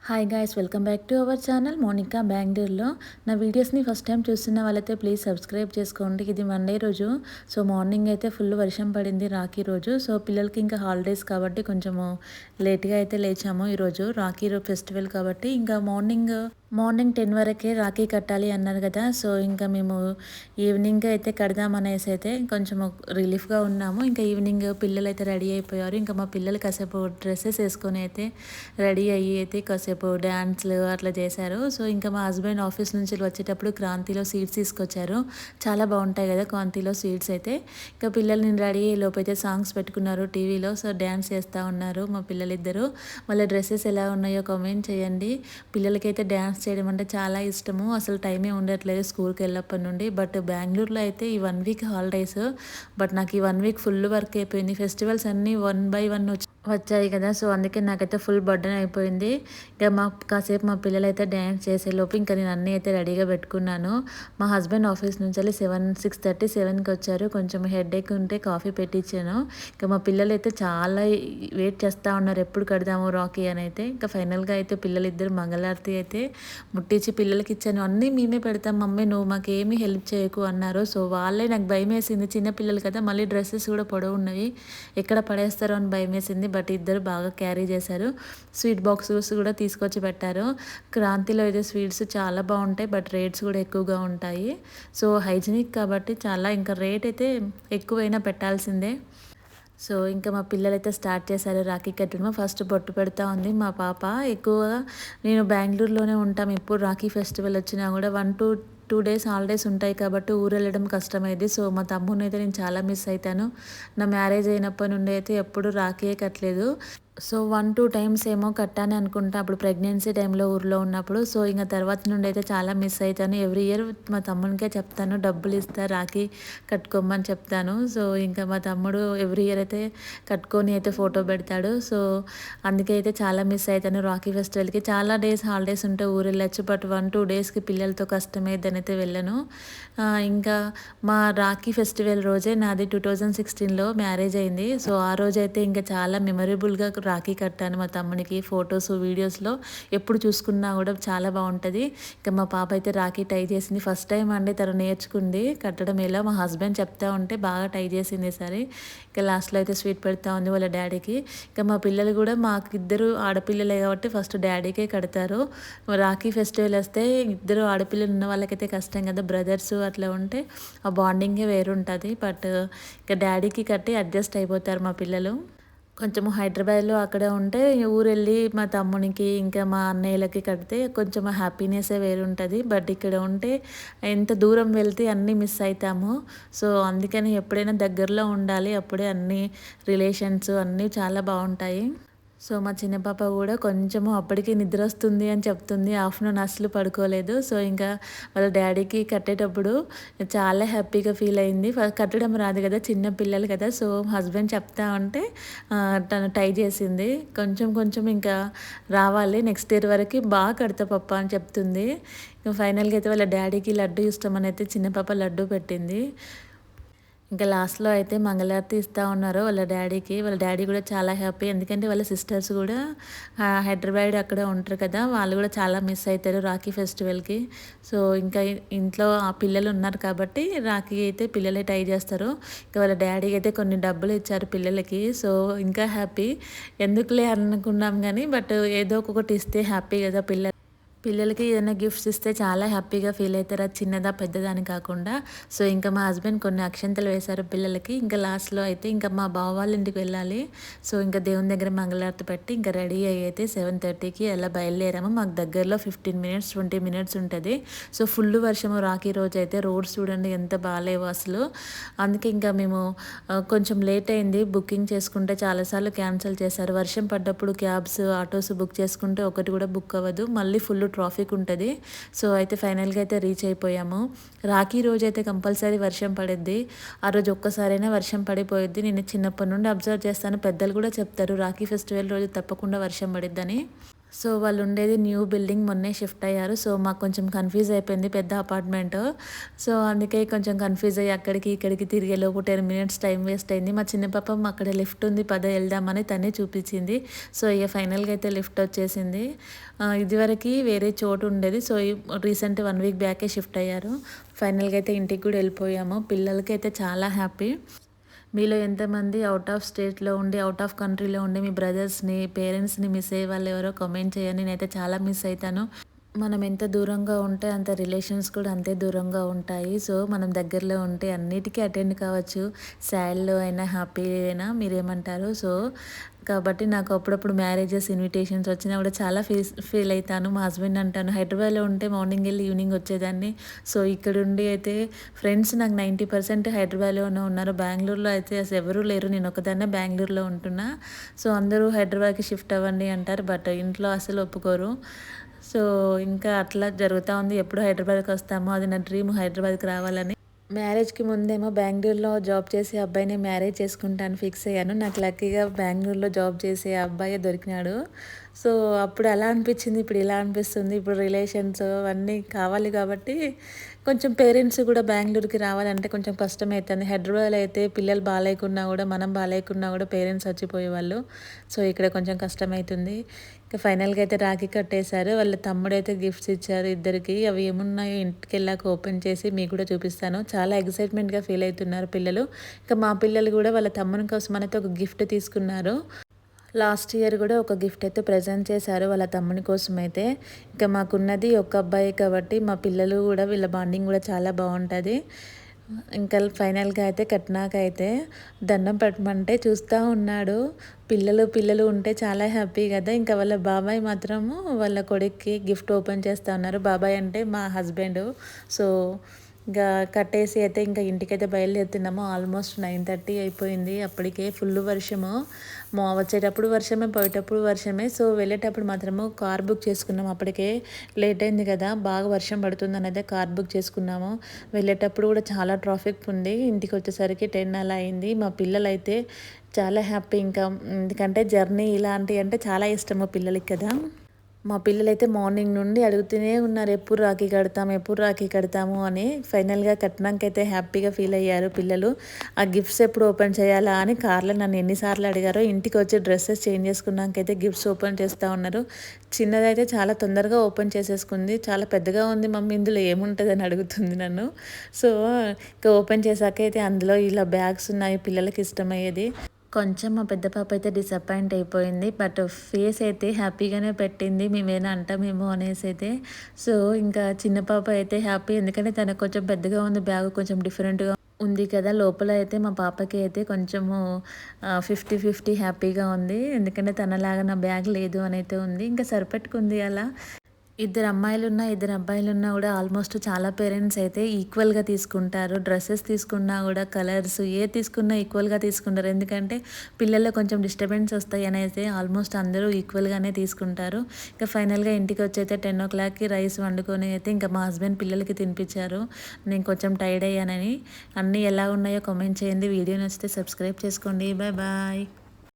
Hi guys, welcome back to our channel Monica బెంగళూరులో. నా వీడియోస్ని ఫస్ట్ టైం చూస్తున్న వాళ్ళైతే ప్లీజ్ సబ్స్క్రైబ్ చేసుకోండి. ఇది మండే రోజు. సో మార్నింగ్ అయితే ఫుల్ వర్షం పడింది రాఖీ రోజు. సో పిల్లలకి ఇంకా హాలిడేస్ కాబట్టి కొంచెము లేట్గా అయితే లేచాము ఈరోజు. రాఖీ ఫెస్టివల్ కాబట్టి ఇంకా మార్నింగ్ 10 వరకే రాఖీ కట్టాలి అన్నారు కదా. సో ఇంకా మేము ఈవినింగ్ అయితే కడదామనేసి అయితే కొంచెం రిలీఫ్గా ఉన్నాము. ఇంకా ఈవినింగ్ పిల్లలు అయితే రెడీ అయిపోయారు. ఇంకా మా పిల్లలు కాసేపు డ్రెస్సెస్ వేసుకొని అయితే రెడీ అయ్యి అయితే కాసేపు డ్యాన్స్లు అట్లా చేశారు. సో ఇంకా మా హస్బెండ్ ఆఫీస్ నుంచి వచ్చేటప్పుడు క్రాంతిలో సీడ్స్ తీసుకొచ్చారు. చాలా బాగుంటాయి కదా క్రాంతిలో సీడ్స్ అయితే. ఇంకా పిల్లలు నేను రెడీ అయ్యే లోపు అయితే సాంగ్స్ పెట్టుకున్నారు టీవీలో. సో డ్యాన్స్ చేస్తూ ఉన్నారు మా పిల్లలిద్దరూ. వాళ్ళ డ్రెస్సెస్ ఎలా ఉన్నాయో కామెంట్ చేయండి. పిల్లలకైతే డ్యాన్స్ చేయడం అంటే చాలా ఇష్టము. అసలు టైమే ఉండట్లేదు స్కూల్కి వెళ్ళప్పటి నుండి. బట్ బెంగళూరులో అయితే ఈ 1 వీక్ హాలిడేస్. బట్ నాకు ఈ 1 వీక్ ఫుల్ వర్క్ అయిపోయింది. ఫెస్టివల్స్ అన్నీ 1 బై 1 వచ్చాయి కదా. సో అందుకే నాకైతే ఫుల్ బర్డెన్ అయిపోయింది. ఇక కాసేపు మా పిల్లలు అయితే డ్యాన్స్ చేసేలోపు ఇంకా నేను అన్నీ అయితే రెడీగా పెట్టుకున్నాను. మా హస్బెండ్ ఆఫీస్ నుంచి వెళ్ళి 6:30, 7కి వచ్చారు. కొంచెం హెడేక్ ఉంటే కాఫీ పెట్టించాను. ఇంకా మా పిల్లలు అయితే చాలా వెయిట్ చేస్తూ ఉన్నారు ఎప్పుడు కడదాము రాఖీ అని అయితే. ఇంకా ఫైనల్గా అయితే పిల్లలిద్దరు మంగళారతి అయితే ముట్టించి పిల్లలకి ఇచ్చాను. అన్నీ మేమే పెడతాం మమ్మీ, నువ్వు మాకేమీ హెల్ప్ చేయకు అన్నారు. సో వాళ్ళే నాకు భయం వేసింది, చిన్నపిల్లలు కదా, మళ్ళీ డ్రెస్సెస్ కూడా పొడవు ఉన్నవి, ఎక్కడ పడేస్తారో అని భయం వేసింది. బట్ ఇద్దరు బాగా క్యారీ చేశారు. స్వీట్ బాక్సెస్ కూడా తీసుకొచ్చి పెట్టారు. క్రాంతిలో అయితే స్వీట్స్ చాలా బాగుంటాయి, బట్ రేట్స్ కూడా ఎక్కువగా ఉంటాయి. సో హైజీనిక్ కాబట్టి చాలా ఇంకా రేట్ అయితే ఎక్కువైనా పెట్టాల్సిందే. సో ఇంకా మా పిల్లలైతే స్టార్ట్ చేశారు రాఖీ కట్టడం. ఫస్ట్ బొట్టు పెడతా ఉంది మా పాప. ఎక్కువగా నేను బెంగళూరులోనే ఉంటాం. ఎప్పుడు రాఖీ ఫెస్టివల్ వచ్చినా కూడా 1 to 2 డేస్ హాలిడేస్ ఉంటాయి కాబట్టి ఊరు వెళ్ళడం కష్టమైంది. సో మా తమ్ముడిని అయితే నేను చాలా మిస్ అవుతాను. నా మ్యారేజ్ అయినప్పటి నుండి అయితే ఎప్పుడు రాఖీయే కట్టలేదు. సో 1-2 టైమ్స్ ఏమో కట్టాను అనుకుంటా, అప్పుడు ప్రెగ్నెన్సీ టైంలో ఊర్లో ఉన్నప్పుడు. సో ఇంకా తర్వాత నుండి అయితే చాలా మిస్ అవుతాను. ఎవ్రీ ఇయర్ మా తమ్మునికే చెప్తాను, డబ్బులు ఇస్తా రాఖీ కట్టుకోమని చెప్తాను. సో ఇంకా మా తమ్ముడు ఎవ్రీ ఇయర్ అయితే కట్టుకొని అయితే ఫోటో పెడతాడు. సో అందుకే అయితే చాలా మిస్ అవుతాను రాఖీ ఫెస్టివల్కి. చాలా డేస్ హాలిడేస్ ఉంటే ఊరు వెళ్ళచ్చు, బట్ 1-2 డేస్కి పిల్లలతో కష్టమైందని అయితే వెళ్ళను. ఇంకా మా రాఖీ ఫెస్టివల్ రోజే నాది 2016లో మ్యారేజ్ అయింది. సో ఆ రోజైతే ఇంకా చాలా మెమరబుల్గా రాఖీ కట్టాను మా తమ్మునికి. ఫొటోస్ వీడియోస్లో ఎప్పుడు చూసుకున్నా కూడా చాలా బాగుంటుంది. ఇంకా మా పాప అయితే రాఖీ టై చేసింది. ఫస్ట్ టైం అండి తను నేర్చుకుంది కట్టడం. ఎలా మా హస్బెండ్ చెప్తా ఉంటే బాగా టై చేసింది సరే. ఇంకా లాస్ట్లో అయితే స్వీట్ పెడతా ఉంది వాళ్ళ డాడీకి. ఇంకా మా పిల్లలు కూడా మాకు ఇద్దరు ఆడపిల్లలే కాబట్టి ఫస్ట్ డాడీకే కడతారు. రాఖీ ఫెస్టివల్ వస్తే ఇద్దరు ఆడపిల్లలు ఉన్న వాళ్ళకైతే కష్టం కదా, బ్రదర్స్ అట్లా ఉంటే ఆ బాండింగే వేరుంటుంది. బట్ ఇంకా డాడీకి కట్టి అడ్జస్ట్ అయిపోతారు మా పిల్లలు. కొంచెము హైదరాబాద్లో అక్కడ ఉంటే ఊరు వెళ్ళి మా తమ్మునికి ఇంకా మా అన్నయ్యలకి కడితే కొంచెం హ్యాపీనెస్సే వేరుంటుంది. బట్ ఇక్కడ ఉంటే ఎంత దూరం వెళ్తే అన్నీ మిస్ అవుతాము. సో అందుకని ఎప్పుడైనా దగ్గరలో ఉండాలి, అప్పుడే అన్ని రిలేషన్స్ అన్నీ చాలా బాగుంటాయి. సో మా చిన్న పాప కూడా కొంచెము అప్పటికి నిద్ర వస్తుంది అని చెప్తుంది. ఆఫ్టర్నూన్ అసలు పడుకోలేదు. సో ఇంకా వాళ్ళ డాడీకి కట్టేటప్పుడు చాలా హ్యాపీగా ఫీల్ అయింది. కట్టడం రాదు కదా, చిన్న పిల్లలు కదా. సో హస్బెండ్ చెప్తా ఉంటే తను టై చేసింది. కొంచెం కొంచెం ఇంకా రావాలి, నెక్స్ట్ ఇయర్ వరకు బాగా కడతా పప్ప అని చెప్తుంది. ఫైనల్గా అయితే వాళ్ళ డాడీకి లడ్డు ఇష్టం అని అయితే చిన్న పాప లడ్డు పెట్టింది. ఇంకా లాస్ట్లో అయితే మంగళారతి ఇస్తూ ఉన్నారు వాళ్ళ డాడీకి. వాళ్ళ డాడీ కూడా చాలా హ్యాపీ, ఎందుకంటే వాళ్ళ సిస్టర్స్ కూడా హైదరాబాద్ అక్కడే ఉంటారు కదా, వాళ్ళు కూడా చాలా మిస్ అవుతారు రాఖీ ఫెస్టివల్కి. సో ఇంకా ఇంట్లో ఆ పిల్లలు ఉన్నారు కాబట్టి రాఖీ అయితే పిల్లలే టై చేస్తారు. ఇంకా వాళ్ళ డాడీకి అయితే కొన్ని డబ్బులు ఇచ్చారు పిల్లలకి. సో ఇంకా హ్యాపీ. ఎందుకులే అనుకున్నాం కానీ బట్ ఏదో ఒకటి ఇస్తే హ్యాపీ కదా పిల్లలకి ఏదైనా గిఫ్ట్స్ ఇస్తే చాలా హ్యాపీగా ఫీల్ అవుతారు, అది చిన్నదా పెద్దదా అని కాకుండా. సో ఇంకా మా హస్బెండ్ కొన్ని అక్షంతలు వేశారు పిల్లలకి. ఇంకా లాస్ట్లో అయితే ఇంకా మా బావ వాళ్ళ ఇంటికి వెళ్ళాలి. సో ఇంకా దేవుని దగ్గర మంగళారతి పెట్టి ఇంకా రెడీ అయ్యి అయితే 7:30కి అలా బయలుదేరాము. మాకు దగ్గరలో 15 మినిట్స్ 20 మినిట్స్ ఉంటుంది. సో ఫుల్ వర్షము రాఖీ రోజు అయితే. రోడ్స్ చూడండి ఎంత బాగాలేవు అసలు. అందుకే ఇంకా మేము కొంచెం లేట్ అయింది. బుకింగ్ చేసుకుంటే చాలాసార్లు క్యాన్సిల్ చేశారు. వర్షం పడ్డప్పుడు క్యాబ్స్ ఆటోస్ బుక్ చేసుకుంటే ఒకటి కూడా బుక్ అవ్వదు, మళ్ళీ ఫుల్ ట్రాఫిక్ ఉంటుంది. సో అయితే ఫైనల్గా అయితే రీచ్ అయిపోయాము. రాఖీ రోజు అయితే కంపల్సరీ వర్షం పడుద్ది. ఆ రోజు ఒక్కసారైనా వర్షం పడిపోయిద్ది. నేను చిన్నప్పటి నుండి అబ్జర్వ్ చేస్తాను, పెద్దలు కూడా చెప్తారు రాఖీ ఫెస్టివల్ రోజు తప్పకుండా వర్షం పడిద్దని. సో వాళ్ళు ఉండేది న్యూ బిల్డింగ్, మొన్నే షిఫ్ట్ అయ్యారు. సో మాకు కొంచెం కన్‌ఫ్యూజ్ అయిపోయింది, పెద్ద అపార్ట్‌మెంటు. సో అందుకే కొంచెం కన్‌ఫ్యూజ్ అయ్యి అక్కడికి ఇక్కడికి తిరిగేలోపు 10 మినిట్స్ టైం వేస్ట్ అయింది. మా చిన్న పాప అక్కడ లిఫ్ట్ ఉంది పద వెళ్దామని తనే చూపించింది. సో ఇక ఫైనల్‌గా అయితే లిఫ్ట్ వచ్చేసింది. ఇదివరకి వేరే చోటు ఉండేది. సో రీసెంట్ 1 వీక్ బ్యాకే షిఫ్ట్ అయ్యారు. ఫైనల్‌గా అయితే ఇంటికి కూడా వెళ్ళిపోయాము. పిల్లలకైతే చాలా హ్యాపీ. మీలో ఎంతమంది అవుట్ ఆఫ్ స్టేట్‌లో ఉండి, అవుట్ ఆఫ్ కంట్రీలో ఉండి మీ బ్రదర్స్‌ని, పేరెంట్స్‌ని మిస్ అయ్యే వాళ్ళు ఎవరో కామెంట్ చేయండి. నేనైతే చాలా మిస్ అయితాను. మనం ఎంత దూరంగా ఉంటే అంత రిలేషన్స్ కూడా అంతే దూరంగా ఉంటాయి. సో మనం దగ్గరలో ఉంటే అన్నిటికీ అటెండ్ కావచ్చు. సాడ్‌లో అయినా, హ్యాపీ అయినా మీరేమంటారు? సో కాబట్టి నాకు అప్పుడప్పుడు మ్యారేజెస్ ఇన్విటేషన్స్ వచ్చినా కూడా చాలా ఫీల్ అయితాను. మా హస్బెండ్ అంటాను, హైదరాబాద్‌లో ఉంటే మార్నింగ్ వెళ్ళి ఈవినింగ్ వచ్చేదాన్ని. సో ఇక్కడుండి అయితే ఫ్రెండ్స్ నాకు 90% హైదరాబాద్‌లోనే ఉన్నారు. బెంగుళూరులో అయితే అసలు ఎవరూ లేరు. నేను ఒక్కదాన్నే బెంగుళూరులో ఉంటున్నా. సో అందరూ హైదరాబాద్‌కి షిఫ్ట్ అవ్వండి అంటారు. బట్ ఇంట్లో అసలు ఒప్పుకోరు. సో ఇంకా అట్లా జరుగుతూ ఉంది. ఎప్పుడు హైదరాబాద్‌కి వస్తామో, అది నా డ్రీమ్ హైదరాబాద్‌కి రావాలని. మ్యారేజ్‌కి ముందేమో బెంగుళూరులో జాబ్ చేసే అబ్బాయిని మ్యారేజ్ చేసుకుంటా అని ఫిక్స్ అయ్యాను. నాకు లక్కీగా బెంగుళూరులో జాబ్ చేసే అబ్బాయే దొరికినాడు. సో అప్పుడు అలా అనిపించింది, ఇప్పుడు ఇలా అనిపిస్తుంది. ఇప్పుడు రిలేషన్స్ అవన్నీ కావాలి కాబట్టి కొంచెం పేరెంట్స్ కూడా బెంగుళూరుకి రావాలంటే కొంచెం కష్టమైతుంది. హైదరాబాద్‌లో అయితే పిల్లలు బాలేకున్నా కూడా, మనం బాలేకున్నా కూడా పేరెంట్స్ వచ్చిపోయేవాళ్ళు. సో ఇక్కడ కొంచెం కష్టమైతుంది. ఇక ఫైనల్‌గా అయితే రాఖీ కట్టేశారు. వాళ్ళ తమ్ముడైతే గిఫ్ట్స్ ఇచ్చారు ఇద్దరికీ. అవి ఏమున్నాయో ఇంటికెళ్ళాక ఓపెన్ చేసి మీకు కూడా చూపిస్తాను. చాలా ఎక్సైట్‌మెంట్‌గా ఫీల్ అవుతున్నారు పిల్లలు. ఇక మా పిల్లలు కూడా వాళ్ళ తమ్ముని కోసం అయితే ఒక గిఫ్ట్ తీసుకున్నారు. లాస్ట్ ఇయర్ కూడా ఒక గిఫ్ట్ అయితే ప్రెజెంట్ చేశారు వాళ్ళ తమ్ముని కోసం అయితే. ఇక మాకున్నది ఒక అబ్బాయే కాబట్టి మా పిల్లలు కూడా వీళ్ళ బాండింగ్ కూడా చాలా బాగుంటుంది. ఇంకా ఫైనల్‌గా అయితే కట్టినాకైతే దండం పెట్టమంటే చూస్తూ ఉన్నాడు. పిల్లలు పిల్లలు ఉంటే చాలా హ్యాపీ కదా! ఇంకా వాళ్ళ బాబాయ్ మాత్రము వాళ్ళ కొడుక్కి గిఫ్ట్ ఓపెన్ చేస్తా ఉన్నారు. బాబాయ్ అంటే మా హస్బెండు. సో ఇంకా కట్టేసి అయితే ఇంకా ఇంటికైతే బయలుదేరుతున్నాము. ఆల్మోస్ట్ 9:30 అయిపోయింది. అప్పటికే ఫుల్ వర్షము. వచ్చేటప్పుడు వర్షమే, పోయేటప్పుడు వర్షమే. సో వెళ్ళేటప్పుడు మాత్రము కార్ బుక్ చేసుకున్నాము. అప్పటికే లేట్ అయింది కదా! బాగా వర్షం పడుతుందని అయితే కార్ బుక్ చేసుకున్నాము. వెళ్ళేటప్పుడు కూడా చాలా ట్రాఫిక్ ఉంది. ఇంటికి వచ్చేసరికి 10 అలా అయింది. మా పిల్లలైతే చాలా హ్యాపీ ఇంకా. ఎందుకంటే జర్నీ ఇలాంటివి అంటే చాలా ఇష్టము పిల్లలకి కదా! మా పిల్లలైతే మార్నింగ్ నుండి అడుగుతూనే ఉన్నారు, ఎప్పుడు రాఖీ కడతాము, ఎప్పుడు రాఖీ కడతాము అని. ఫైనల్‌గా కట్టినాకైతే హ్యాపీగా ఫీల్ అయ్యారు పిల్లలు. ఆ గిఫ్ట్స్ ఎప్పుడు ఓపెన్ చేయాలా అని కార్లో నన్ను ఎన్నిసార్లు అడిగారో. ఇంటికి వచ్చి డ్రెస్సెస్ చేంజ్ చేసుకున్నాకైతే గిఫ్ట్స్ ఓపెన్ చేస్తూ ఉన్నారు. చిన్నదైతే చాలా తొందరగా ఓపెన్ చేసేసుకుంది. చాలా పెద్దగా ఉంది మమ్మీ, ఇందులో ఏముంటుందని అడుగుతుంది నన్ను. సో ఇంకా ఓపెన్ చేశాక అయితే అందులో ఇలా బ్యాగ్స్ ఉన్నాయి పిల్లలకి ఇష్టమయ్యేది. కొంచెం మా పెద్ద పాప అయితే డిసప్పాయింట్ అయిపోయింది. బట్ ఫేస్ అయితే హ్యాపీగానే పెట్టింది. మేమేనా అంటామేమో అనేసి అయితే. సో ఇంకా చిన్న పాప అయితే హ్యాపీ, ఎందుకంటే తనకు కొంచెం పెద్దగా ఉంది బ్యాగ్, కొంచెం డిఫరెంట్‌గా ఉంది కదా! లోపల అయితే మా పాపకి అయితే కొంచెము 50, 50 హ్యాపీగా ఉంది. ఎందుకంటే తనలాగా నా బ్యాగ్ లేదు అనైతే ఉంది. ఇంకా సరిపెట్టుకుంది అలా. ఇద్దరు అమ్మాయిలున్నా, ఇద్దరు అబ్బాయిలున్నా కూడా ఆల్మోస్ట్ చాలా పేరెంట్స్ అయితే ఈక్వల్‌గా తీసుకుంటారు. డ్రెసెస్ తీసుకున్నా కూడా కలర్స్ ఏది తీసుకున్నా ఈక్వల్‌గా తీసుకుంటారు. ఎందుకంటే పిల్లల్లో కొంచెం డిస్టర్బెన్స్ వస్తాయి అనేసి ఆల్మోస్ట్ అందరూ ఈక్వల్‌గానే తీసుకుంటారు. ఇంకా ఫైనల్‌గా ఇంటికొచ్చైతే 10:00కి రైస్ వండుకొని అయితే ఇంకా మా హస్బెండ్ పిల్లలకి తినిపించారు. నేను కొంచెం టైర్డ్ అయ్యానని. అన్నీ ఎలా ఉన్నాయో కామెంట్ చేయండి. వీడియో నచ్చితే సబ్స్క్రైబ్ చేసుకోండి. Bye bye.